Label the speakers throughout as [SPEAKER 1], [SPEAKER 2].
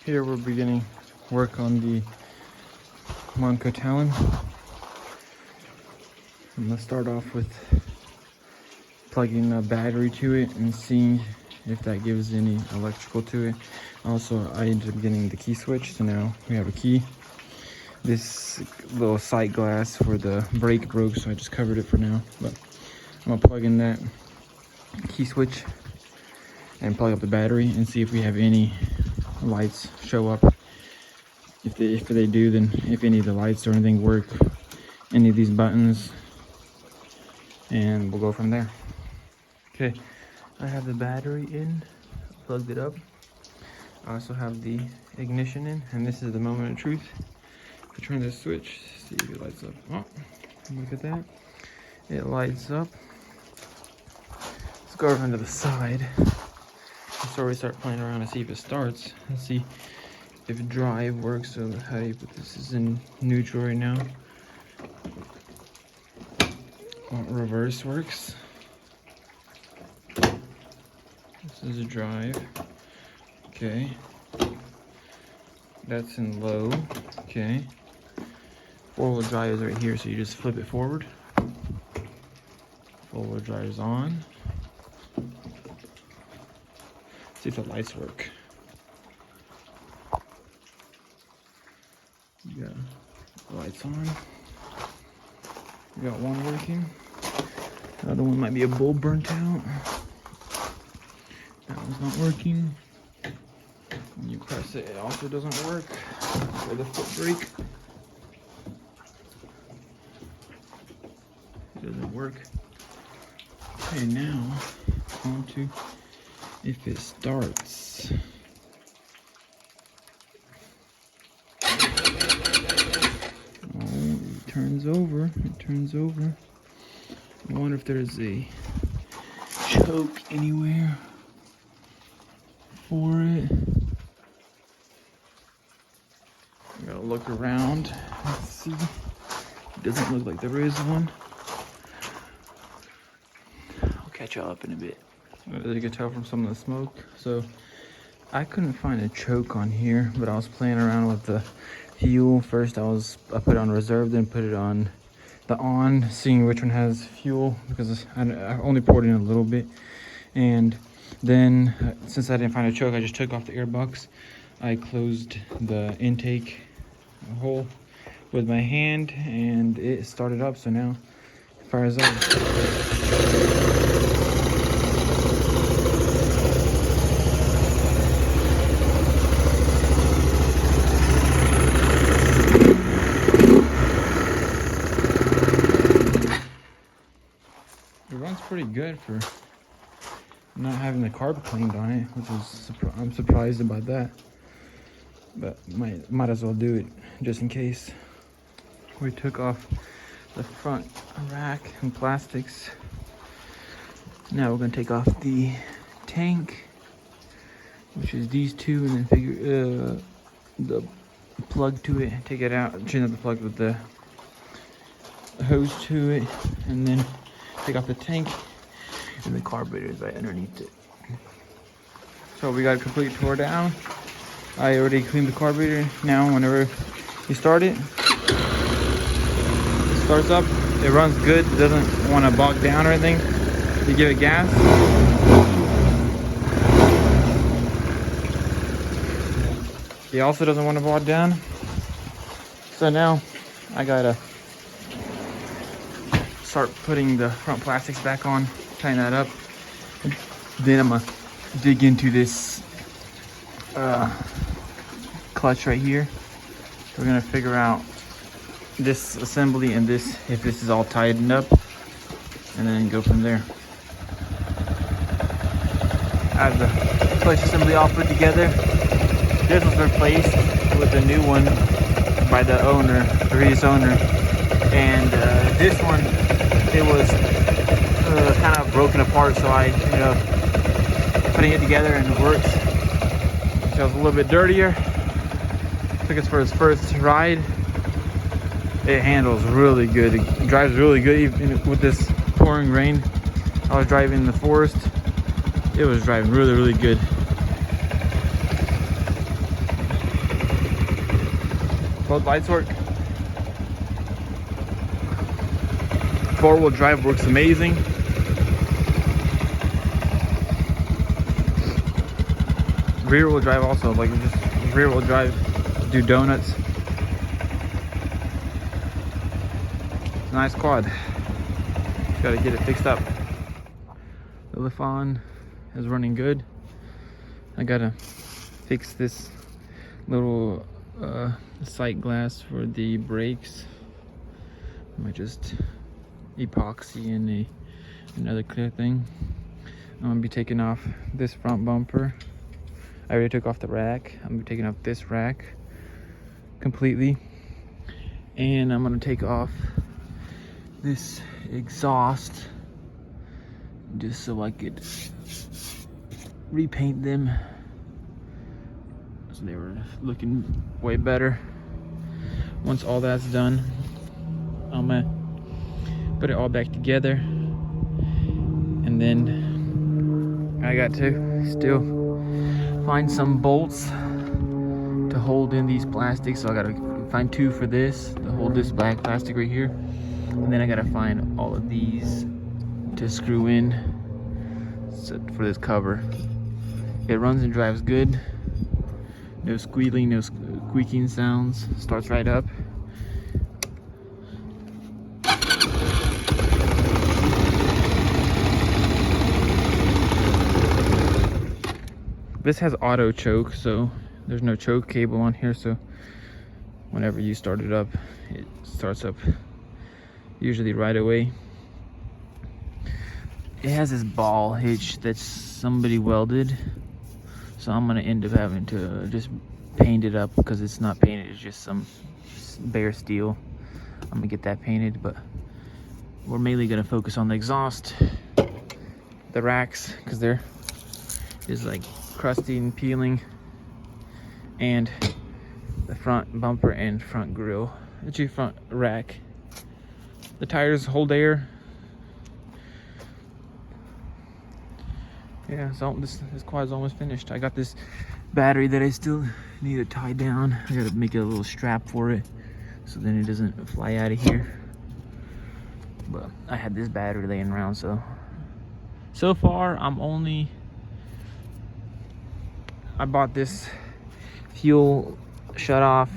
[SPEAKER 1] Here we're beginning work on the Monco Talon. I'm gonna start off with plugging a battery to it and seeing if that gives any electrical to it. Also, I ended up getting the key switch, so now we have a key. This little sight glass for the brake broke, so I just covered it for now. But I'm gonna plug in that key switch and plug up the battery and see if we have any lights show up. If they do, then if any of the lights or anything work, any of these buttons, and we'll go from there. Okay, I have the battery in, plugged it up. I also have the ignition in, and this is the moment of truth. If I turn this switch, see if it lights up. Oh, look at that. It lights up. Let's go over to the side. Let's already start playing around and see if it starts. Let's see if drive works. So how do you put this? Is in neutral right now. Reverse works. This is a drive. Okay. That's in low. Okay. Four-wheel drive is right here, so you just flip it forward. Four-wheel drive is on. See if the lights work. You got the lights on. You got one working. The other one might be a bulb burnt out. That one's not working. When you press it, it also doesn't work. Or the foot brake. It doesn't work. Okay, now on to if it starts. Oh, it turns over. It turns over. I wonder if there's a choke anywhere for it. I gotta look around. Let's see. It doesn't look like there is one. I'll catch y'all up in a bit. As you can tell from some of the smoke, so I couldn't find a choke on here, but I was playing around with the fuel. First I put it on reserve, then put it on the on, seeing which one has fuel, because I only poured in a little bit. And then since I didn't find a choke, I just took off the air box. I closed the intake hole with my hand and it started up, so now it fires up. It runs pretty good for not having the carb cleaned on it, which is I'm surprised about that. But might as well do it just in case. We took off the front rack and plastics. Now we're gonna take off the tank, which is these two, and then figure the plug to it. Take it out, change out the plug with the hose to it, and then take off the tank, and the carburetor is right underneath it. So we got a complete tore down. I already cleaned the carburetor. Now whenever you start it, it starts up, it runs good, it doesn't want to bog down or anything. You give it gas. It also doesn't want to bog down. So now I gotta start putting the front plastics back on, tighten that up. Then I'm gonna dig into this clutch right here. We're gonna figure out this assembly and this, if this is all tightened up, and then go from there. I have the clutch assembly all put together. This was replaced with a new one by the owner, the previous owner, and this one, it was kind of broken apart, so I ended up putting it together and it works. So it's a little bit dirtier. Took it for its first ride. It handles really good. It drives really good even with this pouring rain. I was driving in the forest. It was driving really, really good. Both lights work. Four-wheel drive works amazing. Rear-wheel drive also, like just rear-wheel drive, do donuts. Nice quad. Just gotta get it fixed up. The Lifan is running good. I gotta fix this little sight glass for the brakes. I might just epoxy in another clear thing. I'm gonna be taking off this front bumper. I already took off the rack. I'm gonna be taking off this rack completely, and I'm gonna take off this exhaust just so I could repaint them so they were looking way better. Once all that's done, I'm gonna put it all back together, and then I got to still find some bolts to hold in these plastics. So I gotta find 2 for this to hold this black plastic right here, and then I gotta find all of these to screw in for this cover. It runs and drives good. No squealing, no squeaking sounds. Starts right up. This has auto choke, so there's no choke cable on here, so whenever you start it up, it starts up usually right away. It has this ball hitch that somebody welded, so I'm gonna end up having to just paint it up because it's not painted, it's just some bare steel. I'm gonna get that painted, but we're mainly gonna focus on the exhaust, the racks, because they're just like crusty and peeling, and the front bumper and front grille, the front rack. The tires hold air. Yeah, so this quad's almost finished. I got this battery that I still need to tie down. I gotta make a little strap for it so then it doesn't fly out of here. But I had this battery laying around, so far I bought this fuel shut off.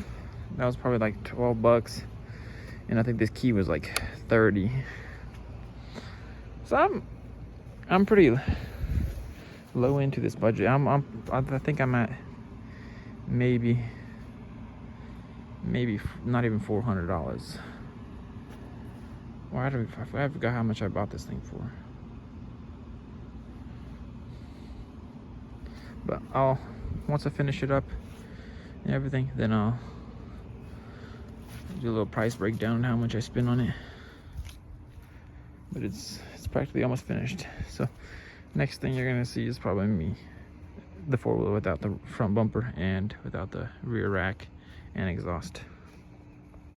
[SPEAKER 1] That was probably like 12 bucks. And I think this key was like 30. So I'm pretty low into this budget. I think I'm at maybe not even $400. Well, I forgot how much I bought this thing for. But once I finish it up and everything, then I'll do a little price breakdown on how much I spent on it. But it's practically almost finished. So next thing you're gonna see is probably me, the 4-wheeler without the front bumper and without the rear rack and exhaust.